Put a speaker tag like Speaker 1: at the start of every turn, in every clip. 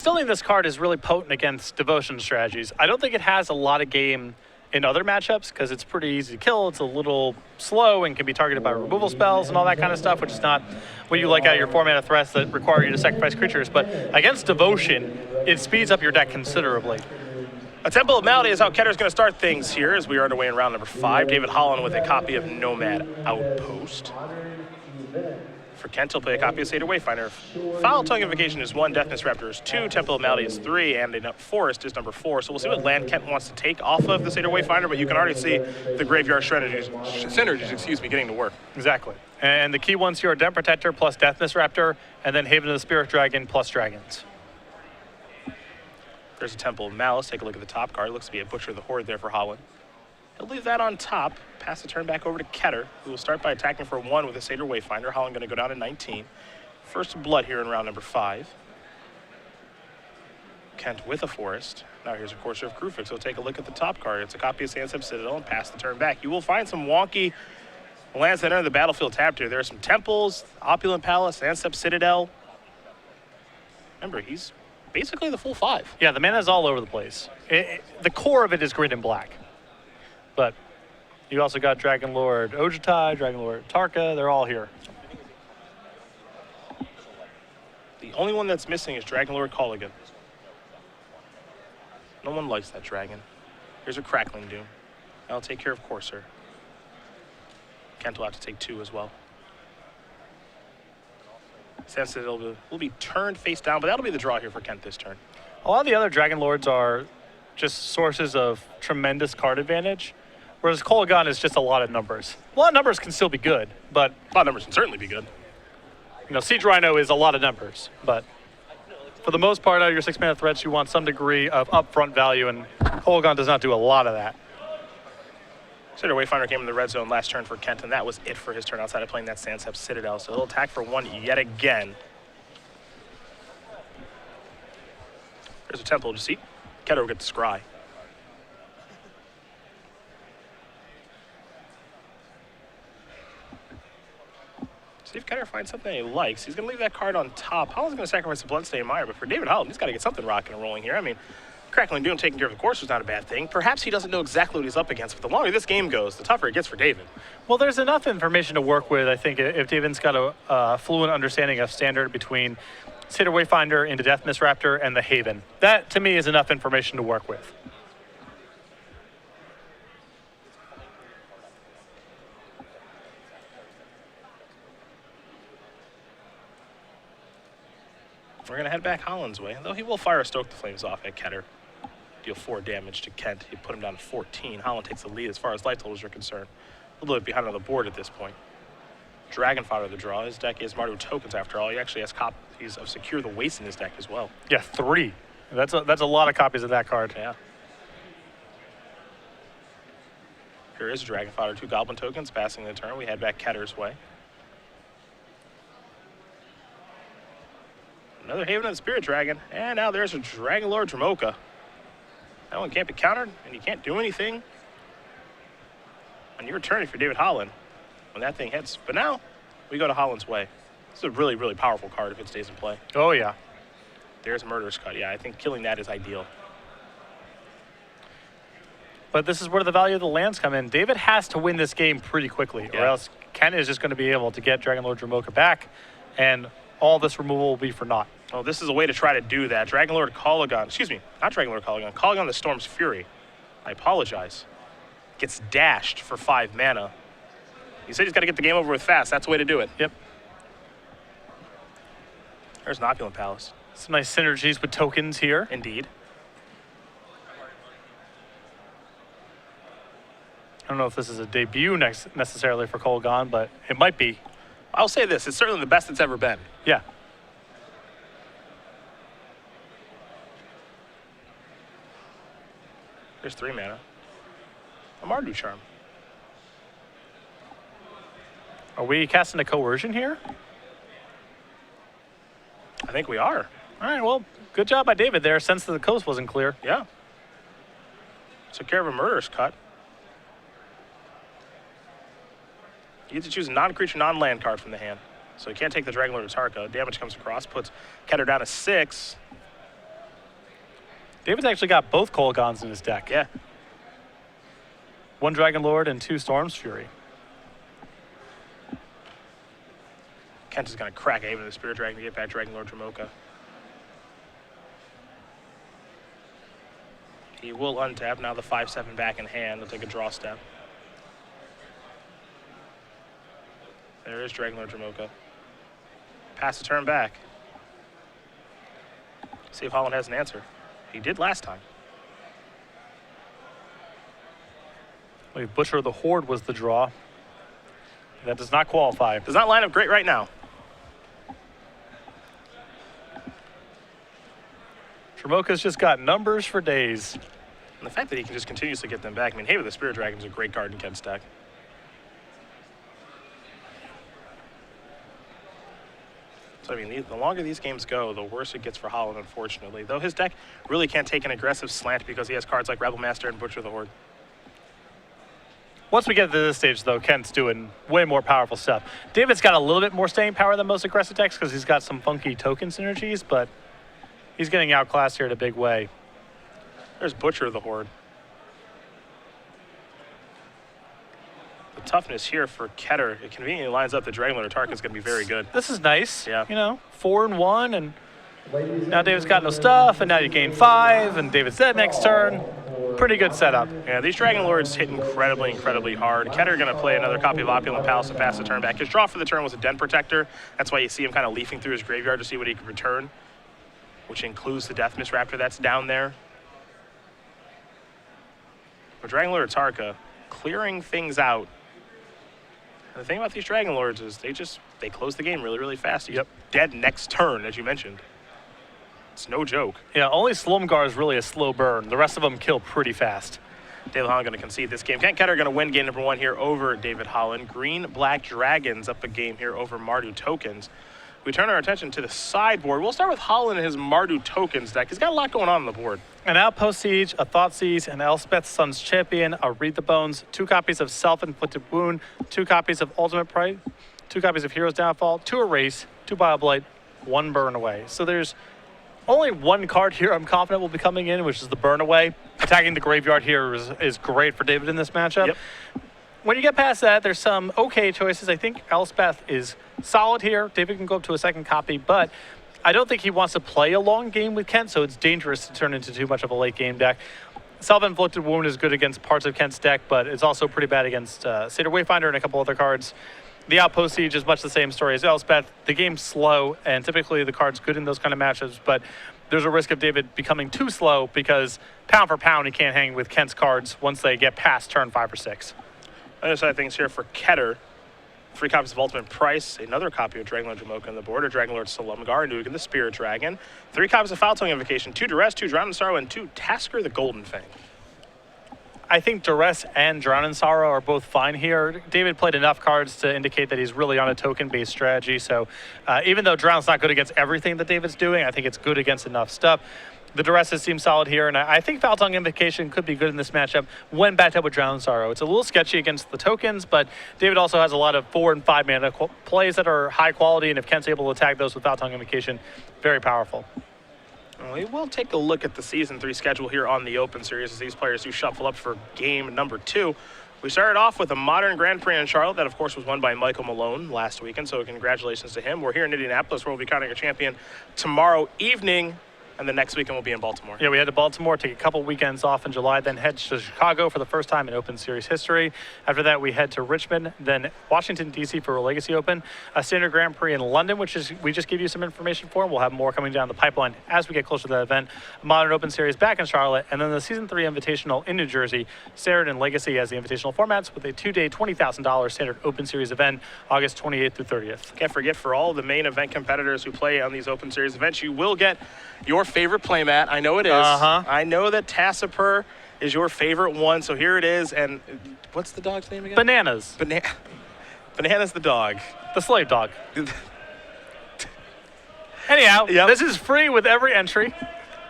Speaker 1: Still think this card is really potent against devotion strategies. I don't think it has a lot of game in other matchups because it's pretty easy to kill. It's a little slow and can be targeted by removal spells and all that kind of stuff, which is not what you like out of your 4-mana threats that require you to sacrifice creatures. But against devotion, it speeds up your deck considerably.
Speaker 2: A Temple of Malady is how Ketter's going to start things here as we are underway in round number 5. David Holland with a copy of Nomad Outpost. For Kent, he'll play a copy of Satyr Wayfinder. Foul Tongue Invocation is 1, Deathness Raptor is 2, Temple of Malady is 3, and a Forest is number 4. So we'll see what land Kent wants to take off of the Satyr Wayfinder, but you can already see the graveyard synergies, getting to work.
Speaker 1: Exactly. And the key ones here are Den Protector plus Deathness Raptor, and then Haven of the Spirit Dragon plus Dragons.
Speaker 2: There's a Temple of Malice. Take a look at the top card. Looks to be a Butcher of the Horde there for Holland. He'll leave that on top. Pass the turn back over to Ketter, who will start by attacking for 1 with a Satyr Wayfinder. Holland going to go down to 19. First blood here in round number 5. Kent with a Forest. Now here's a Courser of Krufix. So take a look at the top card. It's a copy of Sandsep Citadel and pass the turn back. You will find some wonky lands that enter the battlefield tapped here. There are some temples, Opulent Palace, Sandsep Citadel. Remember, he's basically the full 5.
Speaker 1: Yeah, the mana is all over the place. The core of it is green and black. But you also got Dragon Lord Ojutai, Dragon Lord Tarka, they're all here.
Speaker 2: The only one that's missing is Dragon Lord Colligan. No one likes that dragon. Here's a Crackling Doom. That'll take care of Courser. Kent will have to take 2 as well. Sense that it will be turned face down, but that'll be the draw here for Kent this turn.
Speaker 1: A lot of the other Dragon Lords are just sources of tremendous card advantage, whereas Kolaghan is just a lot of numbers. A lot of numbers can still be good, but
Speaker 2: a lot of numbers can certainly be good.
Speaker 1: You know, Siege Rhino is a lot of numbers, but for the most part, out of your 6-mana threats, you want some degree of upfront value, and Kolaghan does not do a lot of that.
Speaker 2: Satyr Wayfinder came in the red zone last turn for Kent, and that was it for his turn outside of playing that Sandsep Citadel. So he'll attack for 1 yet again. There's a Temple of Deceit. Ketter will get the Scry. See if Ketter finds something he likes. He's going to leave that card on top. Holland's going to sacrifice the Bloodstained Mire, but for David Holland, he's got to get something rocking and rolling here. I mean, Crackling Doom taking care of the course was not a bad thing. Perhaps he doesn't know exactly what he's up against, but the longer this game goes, the tougher it gets for David.
Speaker 1: Well, there's enough information to work with, I think, if David's got a fluent understanding of standard between Satyr Wayfinder into Deathness Raptor and the Haven. That, to me, is enough information to work with.
Speaker 2: We're going to head back Holland's way, though he will fire a Stoke the Flames off at Ketter. Deal 4 damage to Kent. He put him down to 14. Holland takes the lead as far as life totals are concerned. A little bit behind on the board at this point. Dragon Fodder the draw. His deck is Mardu tokens after all. He actually has copies of Secure the Waste in his deck as well.
Speaker 1: Yeah, 3. That's a lot of copies of that card.
Speaker 2: Yeah. Here is Dragon Fodder, 2 Goblin tokens passing the turn. We head back Ketter's way. Another Haven of the Spirit Dragon. And now there's a Dragon Lord Dramoka. That one can't be countered, and you can't do anything on your turn if you're David Holland when that thing hits. But now we go to Holland's way. This is a really, really powerful card if it stays in play.
Speaker 1: Oh, yeah.
Speaker 2: There's Murderous Cut. Yeah, I think killing that is ideal.
Speaker 1: But this is where the value of the lands come in. David has to win this game pretty quickly, or else Ken is just going to be able to get Dragon Lord Dramoka back, and all this removal will be for naught.
Speaker 2: Oh, this is a way to try to do that. Dragon Lord Kolaghan, excuse me, not Dragon Lord Kolaghan, Kolaghan the Storm's Fury. I apologize. Gets dashed for 5 mana. He said he's got to get the game over with fast. That's the way to do it.
Speaker 1: Yep.
Speaker 2: There's an Opulent Palace.
Speaker 1: Some nice synergies with tokens here.
Speaker 2: Indeed.
Speaker 1: I don't know if this is a debut necessarily for Kolaghan, but it might be.
Speaker 2: I'll say this, it's certainly the best it's ever been.
Speaker 1: Yeah.
Speaker 2: There's 3 mana. A Mardu Charm.
Speaker 1: Are we casting a coercion here?
Speaker 2: I think we are.
Speaker 1: All right, well, good job by David there, since the coast wasn't clear.
Speaker 2: Yeah. Took care of a Murderous Cut. You get to choose a non-creature, non-land card from the hand. So you can't take the Dragon Lord of Tarka. Damage comes across, puts Ketter down to 6.
Speaker 1: David's actually got both Kolagons in his deck.
Speaker 2: Yeah.
Speaker 1: 1 Dragon Lord and 2 Storm's Fury.
Speaker 2: Kent is going to crack Aven the Spirit Dragon to get back Dragon Lord Dramoka. He will untap. Now the 5/7 back in hand. He'll take a draw step. There is Dragon Lord Dramoka. Pass the turn back. See if Holland has an answer. He did last time.
Speaker 1: Butcher of the Horde was the draw. That does not qualify.
Speaker 2: Does not line up great right now.
Speaker 1: Dramoka's just got numbers for days.
Speaker 2: And the fact that he can just continuously get them back. I mean, Haven the Spirit Dragon is a great card in Kent's deck. So, I mean, the longer these games go, the worse it gets for Holland, unfortunately. Though his deck really can't take an aggressive slant because he has cards like Rebel Master and Butcher of the Horde.
Speaker 1: Once we get to this stage, though, Kent's doing way more powerful stuff. David's got a little bit more staying power than most aggressive decks because he's got some funky token synergies, but he's getting outclassed here in a big way.
Speaker 2: There's Butcher of the Horde. The toughness here for Ketter, it conveniently lines up the Dragon Lord Tark is going to be very good.
Speaker 1: This is nice.
Speaker 2: Yeah.
Speaker 1: You know, 4-1, and now David's got no stuff, and now you gain 5, and David's dead next turn. Pretty good setup.
Speaker 2: Yeah, these Dragon Lords hit incredibly, incredibly hard. Ketter going to play another copy of Opulent Palace and pass the turn back. His draw for the turn was a Den Protector. That's why you see him kind of leafing through his graveyard to see what he can return, which includes the Death Mist Raptor that's down there. But Dragon Lord Tarka clearing things out. And the thing about these Dragon Lords is they close the game really, really fast. He's dead next turn, as you mentioned. It's no joke.
Speaker 1: Yeah, only Slumgar is really a slow burn. The rest of them kill pretty fast.
Speaker 2: David Holland going to concede this game. Kent Ketter going to win game number 1 here over David Holland. Green-Black Dragons up a game here over Mardu Tokens. We turn our attention to the sideboard. We'll start with Holland and his Mardu Tokens deck. He's got a lot going on the board.
Speaker 1: An Outpost Siege, a Thoughtseize, an Elspeth's Son's Champion, a Read the Bones, 2 copies of Self-Inflicted Wound, 2 copies of Ultimate Pride, 2 copies of Hero's Downfall, 2 Erase, 2 Bioblight, 1 Burn Away. So there's only 1 card here I'm confident will be coming in, which is the Burn Away. Attacking the graveyard here is great for David in this matchup.
Speaker 2: Yep.
Speaker 1: When you get past that, there's some okay choices. I think Elspeth is solid here. David can go up to a 2nd copy, but I don't think he wants to play a long game with Kent, so it's dangerous to turn into too much of a late game deck. Self-Inflicted Wound is good against parts of Kent's deck, but it's also pretty bad against Satyr Wayfinder and a couple other cards. The Outpost Siege is much the same story as Elspeth. The game's slow, and typically the card's good in those kind of matchups, but there's a risk of David becoming too slow because pound for pound he can't hang with Kent's cards once they get past turn 5 or 6.
Speaker 2: Other side of things here for Ketter. 3 copies of Ultimate Price, another copy of Dragon Lord Jamoka on the board, or Dragon Lord Salumgar, Nugan the Spirit Dragon, 3 copies of Foul Tongue Invocation, 2 Duress, 2 Drown in Sorrow, and 2 Tasker the Golden Fang.
Speaker 1: I think Duress and Drown in Sorrow are both fine here. David played enough cards to indicate that he's really on a token-based strategy, so even though Drown's not good against everything that David's doing, I think it's good against enough stuff. The Duresses seem solid here, and I think Foul Tongue Invocation could be good in this matchup when backed up with Drown in Sorrow. It's a little sketchy against the tokens, but David also has a lot of 4 and 5 mana plays that are high quality, and if Kent's able to attack those with Foul Tongue Invocation, very powerful.
Speaker 2: We will take a look at the Season 3 schedule here on the Open Series as these players do shuffle up for game number 2. We started off with a Modern Grand Prix in Charlotte that, of course, was won by Michael Malone last weekend, so congratulations to him. We're here in Indianapolis, where we'll be crowning a champion tomorrow evening, and the next weekend we'll be in Baltimore.
Speaker 1: Yeah, we head to Baltimore, take a couple weekends off in July, then head to Chicago for the first time in Open Series history. After that, we head to Richmond, then Washington, D.C. for a Legacy Open, a Standard Grand Prix in London, which is we just gave you some information for. We'll have more coming down the pipeline as we get closer to that event. A Modern Open Series back in Charlotte, and then the Season 3 Invitational in New Jersey. Standard and Legacy as the invitational formats with a 2-day $20,000 Standard Open Series event, August 28th through 30th.
Speaker 2: Can't forget, for all the main event competitors who play on these Open Series events, you will get your favorite playmat. I know it is. I know that Tassiper is your favorite one, so here it is. And what's the dog's name again?
Speaker 1: Bananas.
Speaker 2: Bananas the dog.
Speaker 1: The slave dog. Anyhow, This is free with every entry.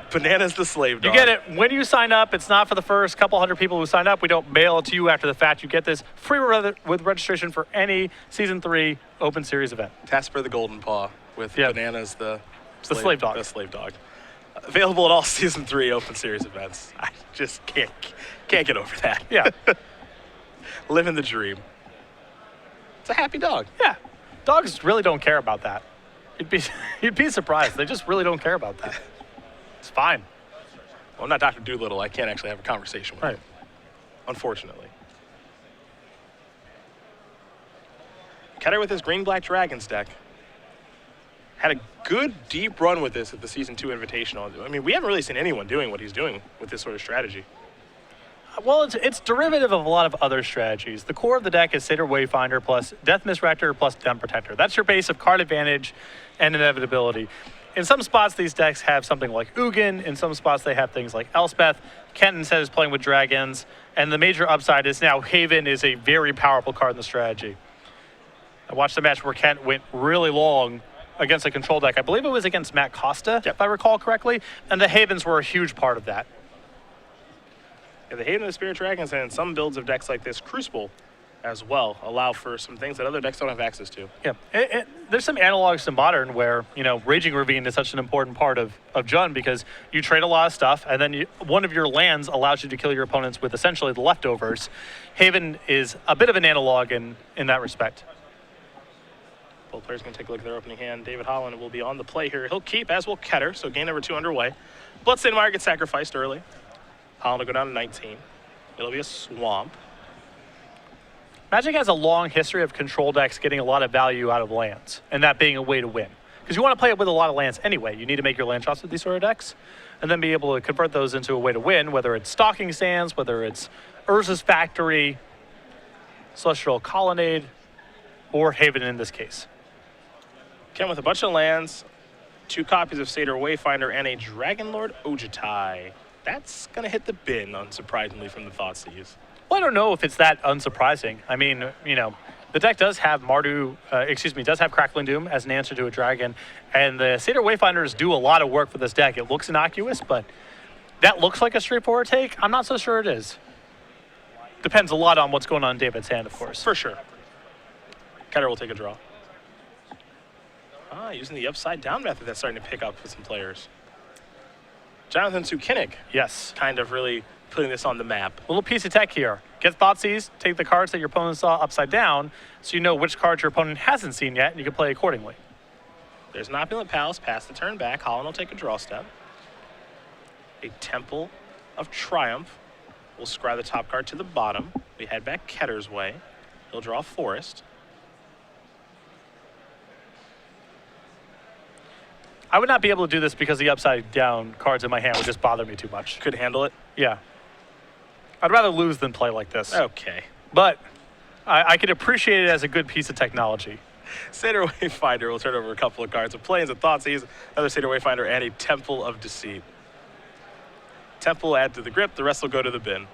Speaker 2: Bananas the slave dog.
Speaker 1: You get it when you sign up. It's not for the first couple hundred people who sign up. We don't mail it to you after the fact. You get this free with registration for any Season 3 Open Series event.
Speaker 2: Tassiper the Golden Paw with Bananas the
Speaker 1: slave dog.
Speaker 2: The slave dog. Available at all Season 3 Open Series events. I just can't get over that.
Speaker 1: Yeah.
Speaker 2: Living the dream. It's a happy dog.
Speaker 1: Yeah. Dogs really don't care about that. You'd be surprised. They just really don't care about that. It's fine.
Speaker 2: Well, I'm not Dr. Doolittle. I can't actually have a conversation with him, unfortunately. Ketter with his Green-Black Dragons deck. Had a good, deep run with this at the Season 2 Invitational. I mean, we haven't really seen anyone doing what he's doing with this sort of strategy.
Speaker 1: Well, it's derivative of a lot of other strategies. The core of the deck is Satyr Wayfinder plus Death Misrector plus Den Protector. That's your base of card advantage and inevitability. In some spots, these decks have something like Ugin. In some spots, they have things like Elspeth. Kenton says playing with dragons. And the major upside is now Haven is a very powerful card in the strategy. I watched a match where Kent went really long against a control deck. I believe it was against Matt Costa, if I recall correctly. And the Havens were a huge part of that.
Speaker 2: Yeah, the Haven of the Spirit Dragons and some builds of decks like this, Crucible as well, allow for some things that other decks don't have access to.
Speaker 1: Yeah, there's some analogs to Modern where, Raging Ravine is such an important part of Jund because you trade a lot of stuff and then one of your lands allows you to kill your opponents with essentially the leftovers. Haven is a bit of an analog in that respect.
Speaker 2: Both players can take a look at their opening hand. David Holland will be on the play here. He'll keep, as will Ketter, so game number 2 underway. Bloodstained Mire gets sacrificed early. Holland will go down to 19. It'll be a swamp.
Speaker 1: Magic has a long history of control decks getting a lot of value out of lands, and that being a way to win. Because you want to play it with a lot of lands anyway. You need to make your land shots with these sort of decks, and then be able to convert those into a way to win, whether it's Stalking Sands, whether it's Urza's Factory, Celestial Colonnade, or Haven in this case.
Speaker 2: Ken with a bunch of lands, 2 copies of Satyr Wayfinder, and a Dragonlord Ojutai. That's going to hit the bin, unsurprisingly, from the Thoughtseize.
Speaker 1: Well, I don't know if it's that unsurprising. I mean, the deck does have does have Crackling Doom as an answer to a dragon, and the Satyr Wayfinders do a lot of work for this deck. It looks innocuous, but that looks like a straightforward take. I'm not so sure it is. Depends a lot on what's going on in David's hand, of course.
Speaker 2: For sure. Ketter will take a draw. Using the upside down method that's starting to pick up with some players. Jonathan Sukinnick.
Speaker 1: Yes.
Speaker 2: Kind of really putting this on the map.
Speaker 1: A little piece of tech here. Get Thoughtseize, take the cards that your opponent saw upside down, so you know which cards your opponent hasn't seen yet, and you can play accordingly.
Speaker 2: There's an Opulent Palace, pass the turn back. Holland will take a draw step. A Temple of Triumph. We'll scry the top card to the bottom. We head back Ketter's way. He'll draw a Forest.
Speaker 1: I would not be able to do this because the upside down cards in my hand would just bother me too much.
Speaker 2: Could handle it?
Speaker 1: Yeah. I'd rather lose than play like this.
Speaker 2: Okay.
Speaker 1: But I can appreciate it as a good piece of technology.
Speaker 2: Satyr Wayfinder will turn over a couple of cards. A Plains of Thoughtseize, another Satyr Wayfinder, and a Temple of Deceit. Temple add to the grip, the rest will go to the bin.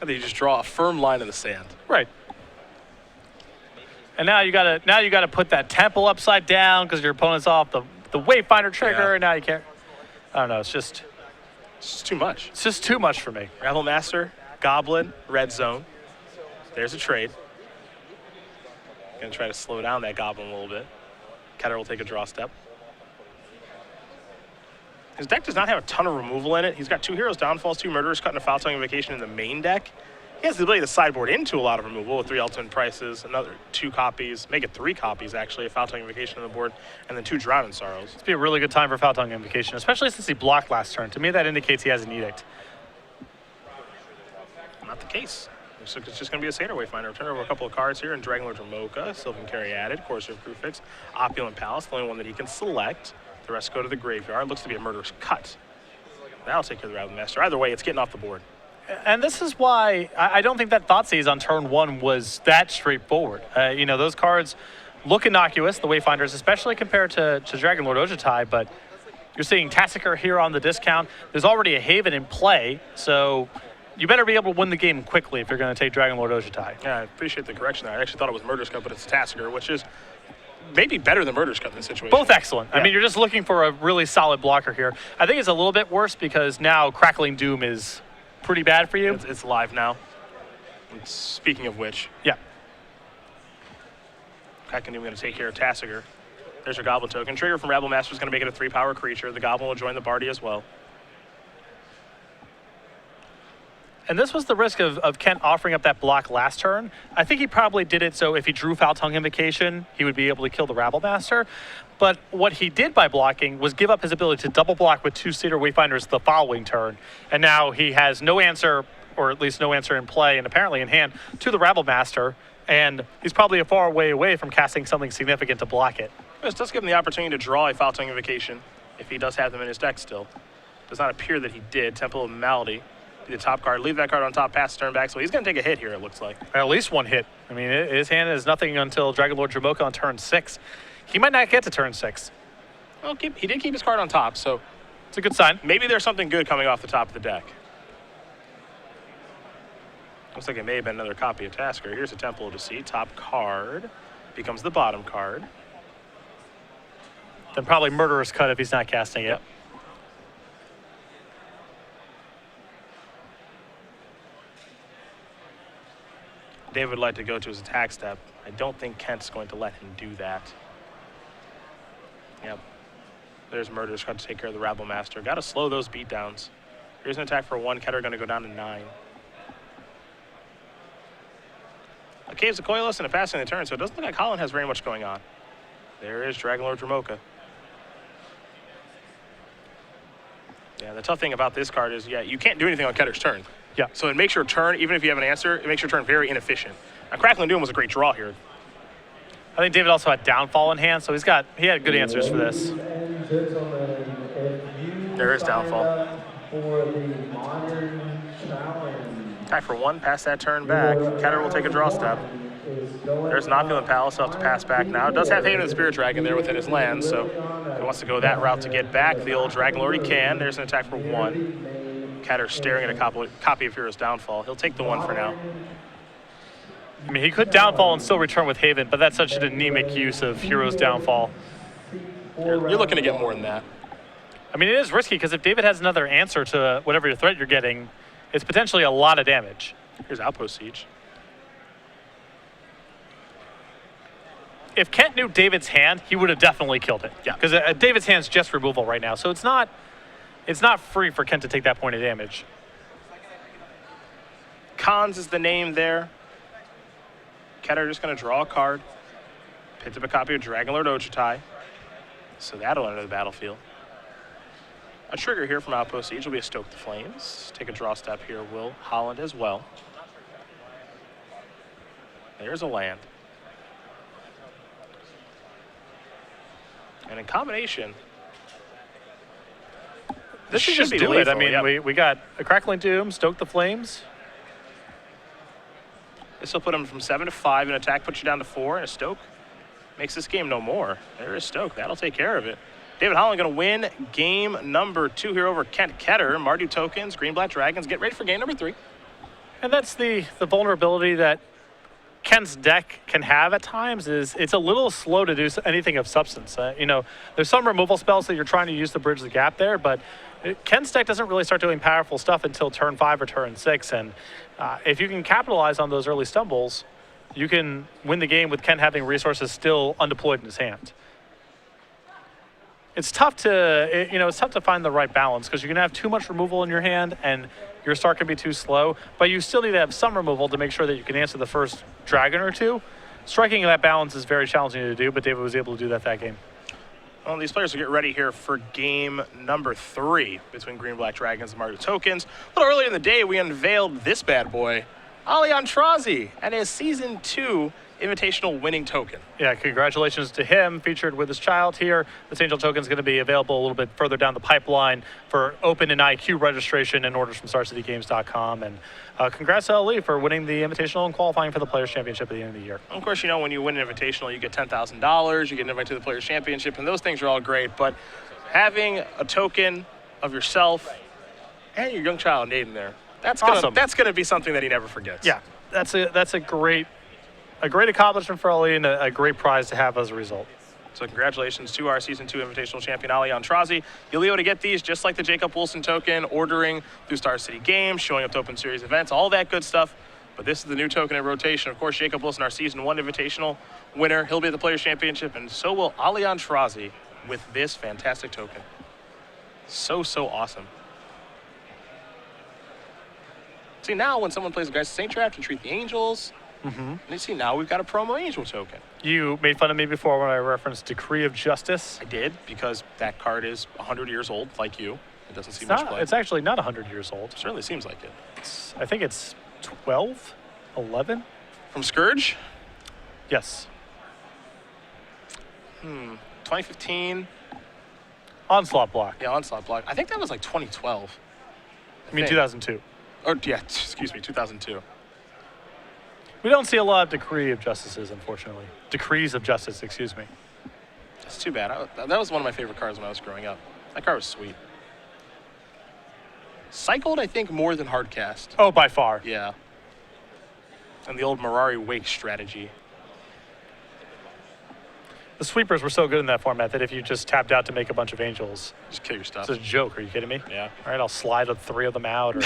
Speaker 2: And then you just draw a firm line in the sand.
Speaker 1: Right. And now you gotta put that Temple upside down because your opponent's off the Wayfinder trigger, and now you can't. I don't know. It's just
Speaker 2: too much.
Speaker 1: It's just too much for me.
Speaker 2: Ravel Master, Goblin, Red Zone. There's a trade. Gonna try to slow down that Goblin a little bit. Ketter will take a draw step. His deck does not have a ton of removal in it. He's got 2 Heroes Downfalls, 2 Murderers Cut, and a Foul Tongue Invocation in the main deck. He has the ability to sideboard into a lot of removal with 3 Ultimate Prices, another 2 copies, make it 3 copies actually, a Foul Tongue Invocation on the board, and then 2 Drowning Sorrows.
Speaker 1: It's be a really good time for Foul Tongue Invocation, especially since he blocked last turn. To me, that indicates he has an Edict.
Speaker 2: Not the case. It's just going to be a Satyr Wayfinder. Turn over a couple of cards here, and Dragonlord Dramoka, Sylvan Carry added, Courser of Crufix, Opulent Palace, the only one that he can select. The rest go to the graveyard. Looks to be a Murderous Cut. That'll take care of the Raven Master. Either way, it's getting off the board.
Speaker 1: And this is why I don't think that Thoughtseize on turn 1 was that straightforward. Those cards look innocuous, the Wayfinders, especially compared to Dragonlord Ojutai, but you're seeing Tassiker here on the discount. There's already a Haven in play, so you better be able to win the game quickly if you're going to take Dragonlord Ojutai.
Speaker 2: Yeah, I appreciate the correction. I actually thought it was Murderous Cut, but it's Tassiker, which is maybe better than Murderous Cut in this situation.
Speaker 1: Both excellent. Yeah. I mean, you're just looking for a really solid blocker here. I think it's a little bit worse because now Crackling Doom is pretty bad for you.
Speaker 2: It's live now. And speaking of which.
Speaker 1: Yeah.
Speaker 2: Crackling Doom going to take care of Tassiger. There's your Goblin token. Trigger from Rabble Master is going to make it a 3-power creature. The Goblin will join the party as well.
Speaker 1: And this was the risk of Kent offering up that block last turn. I think he probably did it so if he drew Foul Tongue Invocation, he would be able to kill the Rabble Master. But what he did by blocking was give up his ability to double block with 2 Cedar Wayfinders the following turn. And now he has no answer, or at least no answer in play and apparently in hand, to the Rabble Master. And he's probably a far way away from casting something significant to block it.
Speaker 2: This does give him the opportunity to draw a Foul Tongue Invocation if he does have them in his deck still. Does not appear that he did. Temple of Malady. The top card, leave that card on top, pass the turn back, so he's going to take a hit here, it looks like.
Speaker 1: At least one hit. I mean, his hand is nothing until Dragon Lord Jamoka on turn 6. He might not get to turn 6.
Speaker 2: Well, he did keep his card on top, so
Speaker 1: it's a good sign.
Speaker 2: Maybe there's something good coming off the top of the deck. Looks like it may have been another copy of Tasker. Here's a Temple of Deceit. Top card becomes the bottom card.
Speaker 1: Then probably Murderous Cut if he's not casting it.
Speaker 2: Yep. David would like to go to his attack step. I don't think Kent's going to let him do that. Yep. There's Murderous Cut to take care of the Rabble Master. Got to slow those beatdowns. Here's an attack for 1. Ketter going to go down to 9. A Caves of Coilus and a passing the turn, so it doesn't look like Holland has very much going on. There is Dragon Lord Dramoka. Yeah, the tough thing about this card is, you can't do anything on Ketter's turn.
Speaker 1: Yeah.
Speaker 2: So it makes your turn, even if you have an answer, it makes your turn very inefficient. Now, Crackling Doom was a great draw here.
Speaker 1: I think David also had Downfall in hand, so he had good answers for this.
Speaker 2: There is Downfall. Attack for 1, pass that turn back. Ketter will take a draw step. There's an Opulent Palace, he'll have to pass back now. It does have Haven of the Spirit Dragon there within his land, so if he wants to go that route to get back the old Dragon Lord, he can. There's an attack for 1. Ketter staring at a copy of Hero's Downfall. He'll take the 1 for now.
Speaker 1: I mean, he could Downfall and still return with Haven, but that's such an anemic use of Hero's Downfall.
Speaker 2: You're looking to get more than that.
Speaker 1: I mean, it is risky because if David has another answer to whatever your threat you're getting, it's potentially a lot of damage.
Speaker 2: Here's Outpost Siege.
Speaker 1: If Kent knew David's hand, he would have definitely killed it.
Speaker 2: Yeah.
Speaker 1: Because David's hand's just removal right now, so it's not free for Kent to take that point of damage.
Speaker 2: Cons is the name there. Ketter just going to draw a card. Picked up a copy of Dragon Lord Ojutai. So that'll enter the battlefield. A trigger here from Outpost Siege will be a Stoke the Flames. Take a draw step here, will Holland as well. There's a land. And in combination,
Speaker 1: This should
Speaker 2: should
Speaker 1: just
Speaker 2: be
Speaker 1: do it. I
Speaker 2: lethal,
Speaker 1: mean,
Speaker 2: yep.
Speaker 1: we got a Crackling Doom, Stoke the Flames.
Speaker 2: This will put him from 7 to 5. An attack puts you down to 4, and a Stoke makes this game no more. There is Stoke. That'll take care of it. David Holland going to win game number 2 here over Kent Ketter. Mardu tokens, Green Black Dragons. Get ready for game number 3.
Speaker 1: And that's the vulnerability that Kent's deck can have at times is it's a little slow to do anything of substance. There's some removal spells that you're trying to use to bridge the gap there, but Kent's deck doesn't really start doing powerful stuff until turn 5 or turn 6. And if you can capitalize on those early stumbles, you can win the game with Kent having resources still undeployed in his hand. It's tough to find the right balance because you can have too much removal in your hand and your start can be too slow, but you still need to have some removal to make sure that you can answer the first dragon or two. Striking that balance is very challenging to do, but David was able to do that game.
Speaker 2: Well, these players will get ready here for game number 3 between Green Black Dragons and Mardu tokens. A little earlier in the day, we unveiled this bad boy, Ali Antrazi, and his Season 2 Invitational winning token.
Speaker 1: Yeah, congratulations to him, featured with his child here. This Angel token is going to be available a little bit further down the pipeline for open and IQ registration and orders from StarCityGames.com. And congrats to Ali for winning the Invitational and qualifying for the Players' Championship at the end of the year.
Speaker 2: Of course, when you win an Invitational, you get $10,000, you get an invite to the Players' Championship, and those things are all great. But having a token of yourself and your young child named there, that's
Speaker 1: awesome.
Speaker 2: That's gonna be something that he never forgets.
Speaker 1: Yeah, that's a great accomplishment for Ali and a great prize to have as a result.
Speaker 2: So congratulations to our Season 2 Invitational Champion, Ali Antrazi. You'll be able to get these just like the Jacob Wilson token, ordering through Star City Games, showing up to Open Series events, all that good stuff. But this is the new token in rotation. Of course, Jacob Wilson, our Season 1 Invitational winner. He'll be at the Players' Championship, and so will Alian Shirazi with this fantastic token. So awesome. See, now when someone plays a Geist Saint draft, you treat the Angels. And you see, now we've got a promo Angel token.
Speaker 1: You made fun of me before when I referenced Decree of Justice.
Speaker 2: I did, because that card is 100 years old, like you. It doesn't see much play.
Speaker 1: It's actually not 100 years old.
Speaker 2: It certainly seems like it.
Speaker 1: I think it's 12, 11?
Speaker 2: From Scourge?
Speaker 1: Yes.
Speaker 2: 2015.
Speaker 1: Onslaught block.
Speaker 2: Yeah, Onslaught block. I think that was like 2012.
Speaker 1: I mean, 2002.
Speaker 2: Or, yeah, excuse me, 2002.
Speaker 1: We don't see a lot of Decree of Justices, unfortunately. Decrees of Justice, excuse me.
Speaker 2: That's too bad. That was one of my favorite cards when I was growing up. That card was sweet. Cycled, I think, more than Hardcast.
Speaker 1: Oh, by far.
Speaker 2: Yeah. And the old Mirari Wake strategy.
Speaker 1: The sweepers were so good in that format that if you just tapped out to make a bunch of angels,
Speaker 2: just kill your stuff.
Speaker 1: It's a joke. Are you kidding me?
Speaker 2: Yeah.
Speaker 1: All right, I'll slide 3 of them out or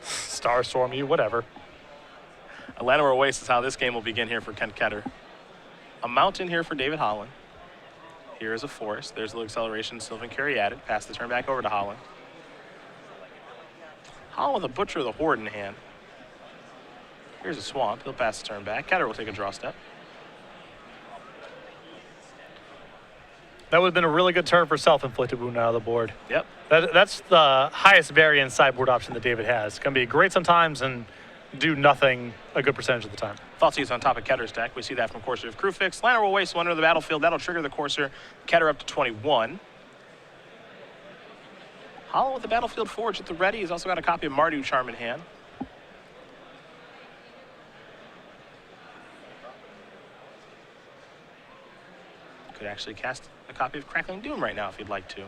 Speaker 1: Starstorm you, whatever.
Speaker 2: Llanowar Waste is how this game will begin here for Kent Ketter. A mountain here for David Holland. Here is a forest. There's a little acceleration. Sylvan Carry added. Pass the turn back over to Holland. Holland with a Butcher of the Horde in hand. Here's a Swamp. He'll pass the turn back. Ketter will take a draw step.
Speaker 1: That would have been a really good turn for Self-Inflicted Wound out of the board.
Speaker 2: Yep.
Speaker 1: That's the highest variance sideboard option that David has. It's going to be great sometimes and do nothing a good percentage of the time.
Speaker 2: Thoughtseize on top of Ketter's deck. We see that from Courser of Crewfix. Llanowar will waste 1 into the battlefield. That'll trigger the Courser. Ketter up to 21. Holland with the Battlefield Forge at the ready. He's also got a copy of Mardu Charm in hand. Could actually cast a copy of Crackling Doom right now if you'd like to.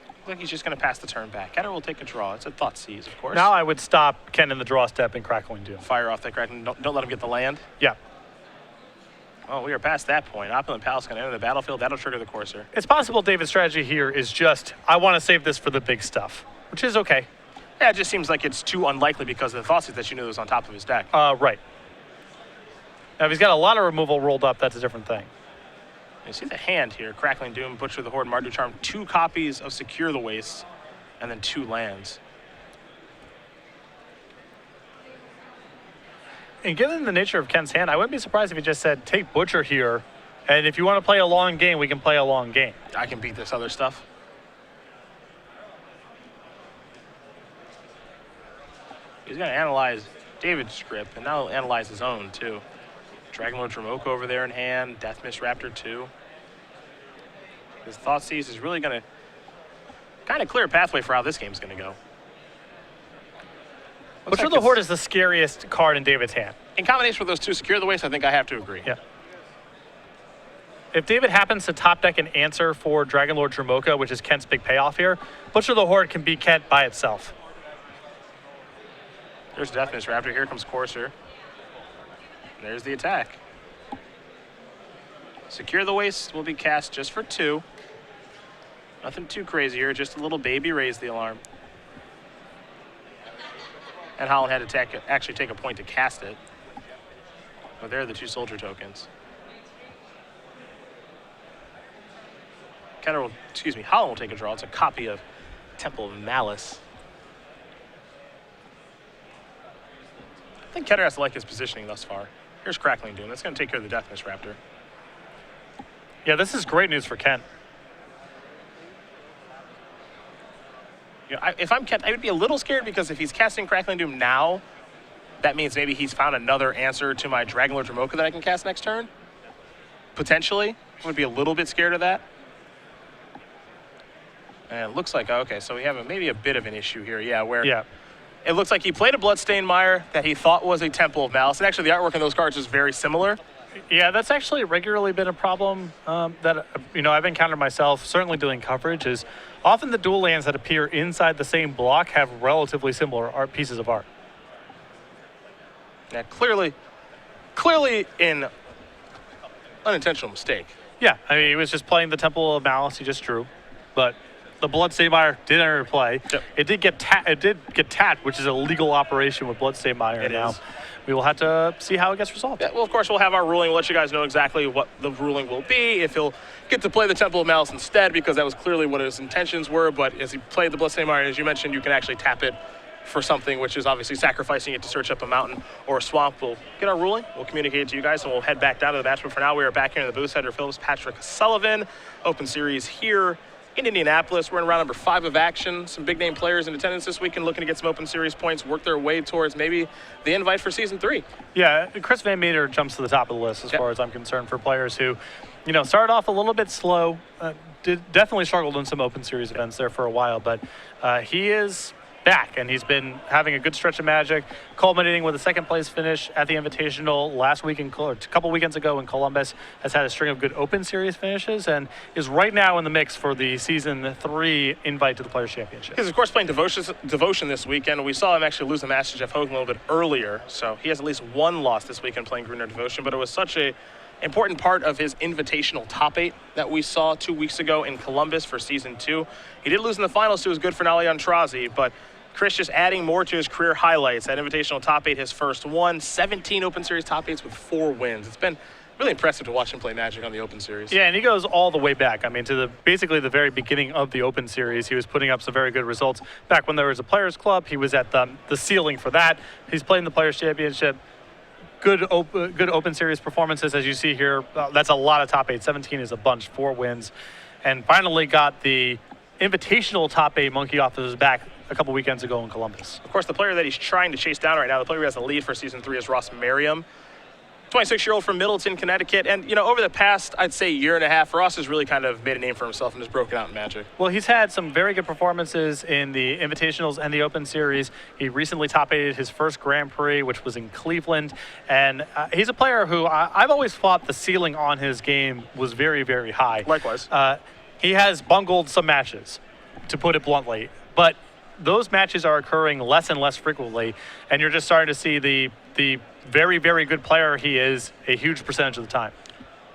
Speaker 2: Looks like he's just going to pass the turn back. Ketter will take a draw. It's a Thoughtseize, of course.
Speaker 1: Now I would stop Ken in the draw step and Crackling Doom.
Speaker 2: Fire off that Crackling. Don't let him get the land.
Speaker 1: Yeah.
Speaker 2: Oh, we are past that point. Opulent Palace going to enter the battlefield. That'll trigger the Courser.
Speaker 1: It's possible David's strategy here is just, I want to save this for the big stuff, which is okay.
Speaker 2: Yeah, it just seems like it's too unlikely because of the Thoughtseize that you knew was on top of his deck.
Speaker 1: Right. Now, if he's got a lot of removal rolled up, that's a different thing.
Speaker 2: You see the hand here. Crackling Doom, Butcher the Horde, Mardu Charm. 2 copies of Secure the Waste, and then 2 lands.
Speaker 1: And given the nature of Ken's hand, I wouldn't be surprised if he just said, take Butcher here, and if you want to play a long game, we can play a long game.
Speaker 2: I can beat this other stuff. He's going to analyze David's script, and now he'll analyze his own, too. Dragonlord Dromoka over there in hand, Deathmist Raptor 2. His Thoughtseize is really going to kind of clear a pathway for how this game's going to go.
Speaker 1: Butcher the Horde is the scariest card in David's hand.
Speaker 2: In combination with those 2 Secure the Waste, I think I have to agree.
Speaker 1: Yeah. If David happens to top deck an answer for Dragonlord Dromoka, which is Kent's big payoff here, Butcher the Horde can beat Kent by itself.
Speaker 2: There's Deathmist Raptor. Here comes Courser. There's the attack. Secure the Waste will be cast just for 2. Nothing too crazy here, just a little baby raise the alarm. And Holland had to actually take a point to cast it. But there are the 2 soldier tokens. Holland will take a draw. It's a copy of Temple of Malice. I think Ketter has to like his positioning thus far. Here's Crackling Doom. That's going to take care of the Deathmist Raptor.
Speaker 1: Yeah, this is great news for Kent.
Speaker 2: You know, if I'm Kent, I would be a little scared because if he's casting Crackling Doom now, that means maybe he's found another answer to my Dragonlord Dromoka that I can cast next turn. Potentially. I would be a little bit scared of that. And it looks like, okay, so we have maybe a bit of an issue here. Yeah, where it looks like he played a Bloodstained Mire that he thought was a Temple of Malice. And actually, the artwork in those cards is very similar.
Speaker 1: Yeah, that's actually regularly been a problem that I've encountered myself, certainly doing coverage, is often the dual lands that appear inside the same block have relatively similar pieces of art.
Speaker 2: Yeah, clearly an unintentional mistake.
Speaker 1: Yeah, I mean, he was just playing the Temple of Malice he just drew, but the Bloodstained Mire did enter play.
Speaker 2: Yep.
Speaker 1: It did get tapped, which is a legal operation with Bloodstained Mire.
Speaker 2: It
Speaker 1: now.
Speaker 2: is.
Speaker 1: We will have to see how it gets resolved.
Speaker 2: Yeah, well, of course, we'll have our ruling. We'll let you guys know exactly what the ruling will be. If he'll get to play the Temple of Malice instead, because that was clearly what his intentions were. But as he played the Bloodstained Mire, as you mentioned, you can actually tap it for something, which is obviously sacrificing it to search up a mountain or a swamp. We'll get our ruling. We'll communicate it to you guys, and we'll head back down to the match. But for now, we are back here in the booth. Header Phillips, Patrick Sullivan, Open Series here in Indianapolis. We're in round number 5 of action. Some big name players in attendance this weekend looking to get some Open Series points, work their way towards maybe the invite for Season 3.
Speaker 1: Yeah, Chris Van Meter jumps to the top of the list as far as I'm concerned for players who, started off a little bit slow, definitely struggled in some Open Series events there for a while, but he is back, and he's been having a good stretch of magic, culminating with a second place finish at the Invitational last week a couple weekends ago in Columbus. Has had a string of good Open Series finishes and is right now in the mix for the Season 3 invite to the Players' Championship.
Speaker 2: He's, of course, playing Devotion this weekend. We saw him actually lose the match to Jeff Hogan a little bit earlier, so he has at least one loss this weekend playing Green Devotion, but it was such a important part of his Invitational top 8 that we saw 2 weeks ago in Columbus for Season 2. He did lose in the finals to his good friend Ali Antrazi, but Chris just adding more to his career highlights. That Invitational top 8, his first one, 17 Open Series top 8s with 4 wins. It's been really impressive to watch him play Magic on the Open Series.
Speaker 1: Yeah, and he goes all the way back. I mean, to basically the very beginning of the Open Series, he was putting up some very good results. Back when there was a Players Club, he was at the ceiling for that. He's playing the Players Championship. Good Open Series performances, as you see here. That's a lot of top 8. 17 is a bunch, 4 wins. And finally got the Invitational top 8 monkey off of his back a couple weekends ago in Columbus.
Speaker 2: Of course, the player that he's trying to chase down right now, the player who has the lead for Season 3 is Ross Merriam. 26-year-old from Middleton, Connecticut. And, over the past, I'd say, year and a half, Ross has really kind of made a name for himself and has broken out in Magic.
Speaker 1: Well, he's had some very good performances in the Invitationals and the Open Series. He recently top-8'd his first Grand Prix, which was in Cleveland. And he's a player who I've always thought the ceiling on his game was very, very high.
Speaker 2: Likewise.
Speaker 1: He has bungled some matches, to put it bluntly. But those matches are occurring less and less frequently, and you're just starting to see the very, very good player he is a huge percentage of the time.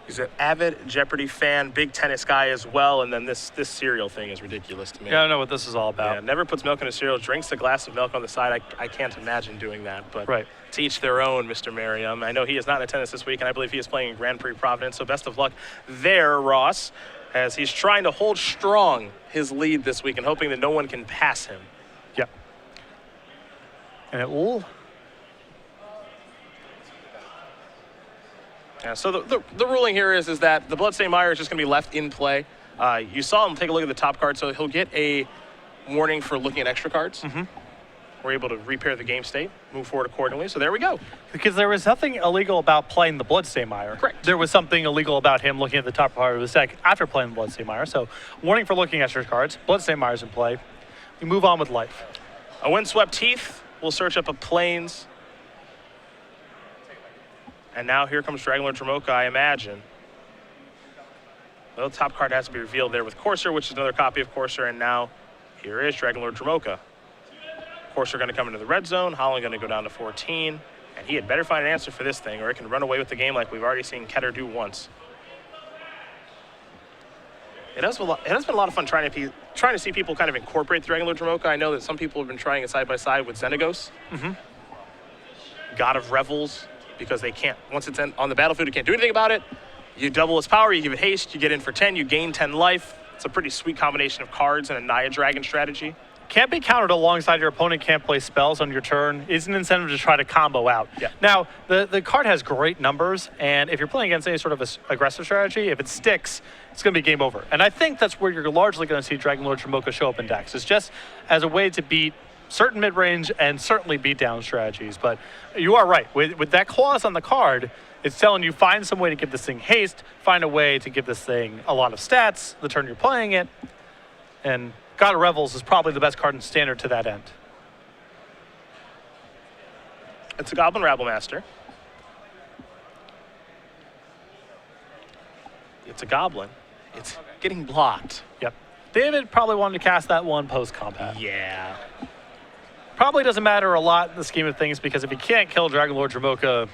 Speaker 2: He's an avid Jeopardy fan, big tennis guy as well, and then this cereal thing is ridiculous to me.
Speaker 1: Yeah, I don't know what this is all about.
Speaker 2: Yeah, never puts milk in a cereal, drinks a glass of milk on the side. I can't imagine doing that, but
Speaker 1: right.
Speaker 2: To each their own, Mr. Merriam. I know he is not in attendance this week, and I believe he is playing in Grand Prix Providence, so best of luck there, Ross, as he's trying to hold strong his lead this week and hoping that no one can pass him.
Speaker 1: Yep. And it will.
Speaker 2: Yeah, so the ruling here is that the Bloodstained Mire is just going to be left in play. You saw him take a look at the top card, so he'll get a warning for looking at extra cards. Mm-hmm. We're able to repair the game state, move forward accordingly. So there we go.
Speaker 1: Because there was nothing illegal about playing the Bloodstained Mire.
Speaker 2: Correct.
Speaker 1: There was something illegal about him looking at the top part of his deck after playing the Bloodstained Mire. So warning for looking at extra cards. Bloodstained Mire's in play. We move on with life.
Speaker 2: A Windswept Heath will search up a Plains. And now here comes Dragonlord Dromoka, I imagine. Well, the top card has to be revealed there with Courser, which is another copy of Courser. And now here is Dragonlord Dromoka. Courser going to come into the red zone. Holland going to go down to 14. And he had better find an answer for this thing, or it can run away with the game like we've already seen Ketter do once. It has been a lot of fun trying to see people kind of incorporate the Dragonlord Dromoka. I know that some people have been trying it side by side with Xenagos. Mm-hmm. God of Revels, because they can't, once it's on the battlefield, you can't do anything about it. You double its power, you give it haste, you get in for 10, you gain 10 life. It's a pretty sweet combination of cards and a Naya Dragon strategy.
Speaker 1: Can't be countered alongside your opponent, can't play spells on your turn. Is an incentive to try to combo out.
Speaker 2: Yeah.
Speaker 1: Now, the card has great numbers, and if you're playing against any sort of aggressive strategy, if it sticks, it's going to be game over. And I think that's where you're largely going to see Dragonlord Dromoka show up in decks. It's just as a way to beat certain mid-range and certainly beat down strategies. But you are right. With that clause on the card, it's telling you find some way to give this thing haste, find a way to give this thing a lot of stats the turn you're playing it, and God of Revels is probably the best card in Standard to that end.
Speaker 2: It's a Goblin Rabblemaster. It's a Goblin. It's getting blocked.
Speaker 1: Yep. David probably wanted to cast that one post-combat.
Speaker 2: Yeah.
Speaker 1: Probably doesn't matter a lot in the scheme of things, because if he can't kill Dragonlord Dromoka,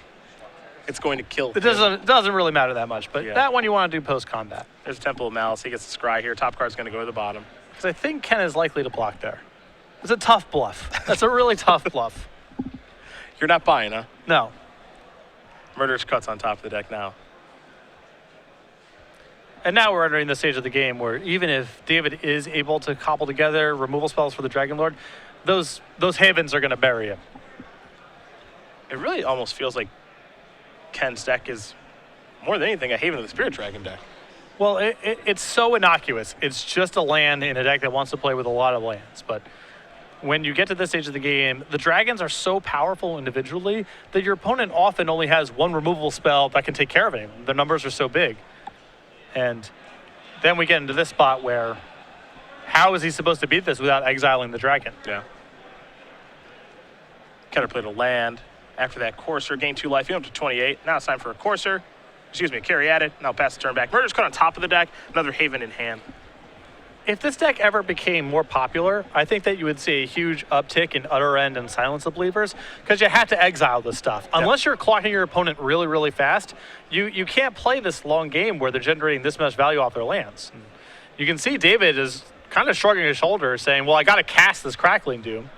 Speaker 2: it's going to kill him.
Speaker 1: It doesn't really matter that much, but that one you want to do post-combat.
Speaker 2: There's Temple of Malice. He gets the scry here. Top card's going to go to the bottom.
Speaker 1: Because I think Ken is likely to block there. It's a tough bluff. That's a really tough bluff.
Speaker 2: You're not buying, huh?
Speaker 1: No.
Speaker 2: Murderous Cut's on top of the deck now.
Speaker 1: And now we're entering the stage of the game where even if David is able to cobble together removal spells for the Dragon Lord, those havens are going to bury him.
Speaker 2: It really almost feels like Ken's deck is, more than anything, a Haven of the Spirit Dragon deck.
Speaker 1: Well, it's so innocuous. It's just a land in a deck that wants to play with a lot of lands. But when you get to this stage of the game, the dragons are so powerful individually that your opponent often only has one removal spell that can take care of it. The numbers are so big. And then we get into this spot where how is he supposed to beat this without exiling the dragon?
Speaker 2: Yeah. Ketter played a land. After that, Courser gained 2 life. He went up to 28. Now it's time for a Courser. Excuse me, carry added. Now pass the turn back. Murderous Cut on top of the deck. Another Haven in hand.
Speaker 1: If this deck ever became more popular, I think that you would see a huge uptick in Utter End and Silence of Believers because you have to exile this stuff.
Speaker 2: Yeah.
Speaker 1: Unless you're clocking your opponent really, really fast, you can't play this long game where they're generating this much value off their lands. And you can see David is kind of shrugging his shoulders saying, well, I got to cast this Crackling Doom.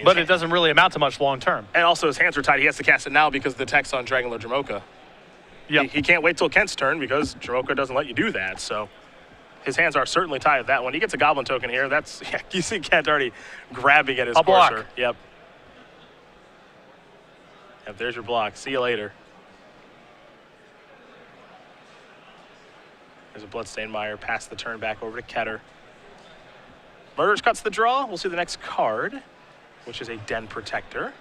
Speaker 1: But it doesn't really amount to much long term.
Speaker 2: And also his hands are tied. He has to cast it now because of the text on Dragon Lord Dromoka.
Speaker 1: Yep.
Speaker 2: He can't wait till Kent's turn because Dromoka doesn't let you do that. So his hands are certainly tied with that one. He gets a Goblin token here. That's, yeah, you see Kent already grabbing at his
Speaker 1: I'll block.
Speaker 2: Courser. Yep. Yep, there's your block. See you later. There's a Bloodstained Mire. Pass the turn back over to Ketter. Murderous Cut's the draw. We'll see the next card, which is a Den Protector.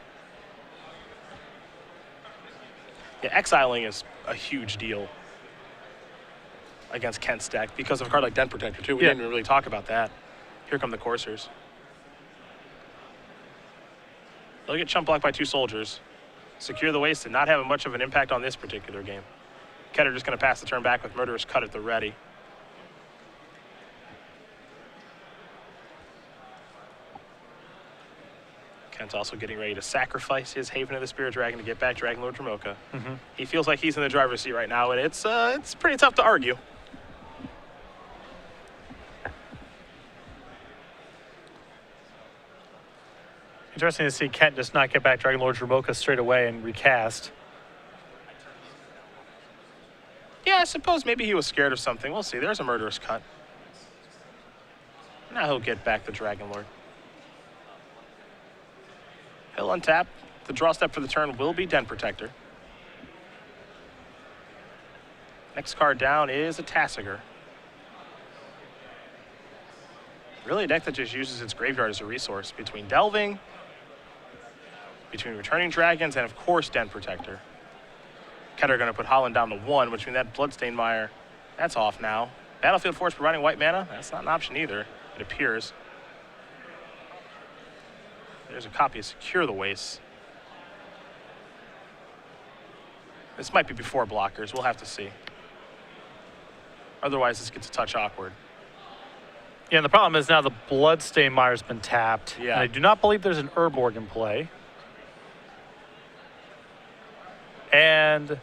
Speaker 2: Yeah, exiling is a huge deal against Kent's deck because of a card like Den Protector, too. We didn't really talk about that. Here come the Coursers. They'll get chump blocked by 2 soldiers. Secure the Waste did not have much of an impact on this particular game. Ketter just going to pass the turn back with Murderous Cut at the ready. Kent's also getting ready to sacrifice his Haven of the Spirit Dragon to get back Dragon Lord Dromoka. He feels like he's in the driver's seat right now, and it's pretty tough to argue.
Speaker 1: Interesting to see Kent just not get back Dragon Lord Dromoka straight away and recast.
Speaker 2: Yeah, I suppose maybe he was scared of something. We'll see. There's a Murderous Cut. Now he'll get back the Dragon Lord. He'll untap. The draw step for the turn will be Den Protector. Next card down is a Tassiger. Really a deck that just uses its graveyard as a resource between Delving, between Returning Dragons, and of course Den Protector. Ketter going to put Holland down to 1, which means that Bloodstained Mire, that's off now. Battlefield Force providing white mana, that's not an option either, it appears. There's a copy of Secure the Waste. This might be before blockers. We'll have to see. Otherwise, this gets a touch awkward.
Speaker 1: Yeah, and the problem is now the Bloodstained Mire's been tapped.
Speaker 2: Yeah.
Speaker 1: And I do not believe there's an Urborg in play. And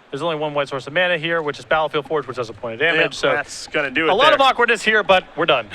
Speaker 1: there's only one white source of mana here, which is Battlefield Forge, which does a point of damage.
Speaker 2: Yep,
Speaker 1: so
Speaker 2: that's going to do it.
Speaker 1: A lot of awkwardness here, but we're done.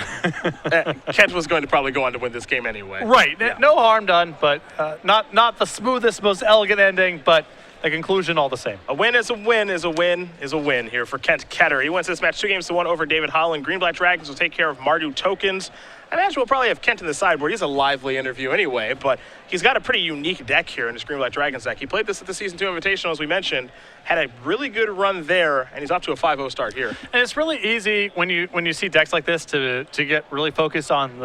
Speaker 2: Kent was going to probably go on to win this game anyway.
Speaker 1: Right.
Speaker 2: Yeah.
Speaker 1: No harm done, but not the smoothest, most elegant ending, but a conclusion all the same.
Speaker 2: A win is a win is a win is a win here for Kent Ketter. He wins this match 2-1 over David Holland. Green-Black Dragons will take care of Mardu tokens. I imagine we'll probably have Kent in the sideboard. He's a lively interview anyway, but he's got a pretty unique deck here in his Green-Black Dragons deck. He played this at the Season 2 Invitational, as we mentioned, had a really good run there, and he's off to a 5-0 start here.
Speaker 1: And it's really easy when you see decks like this to get really focused on the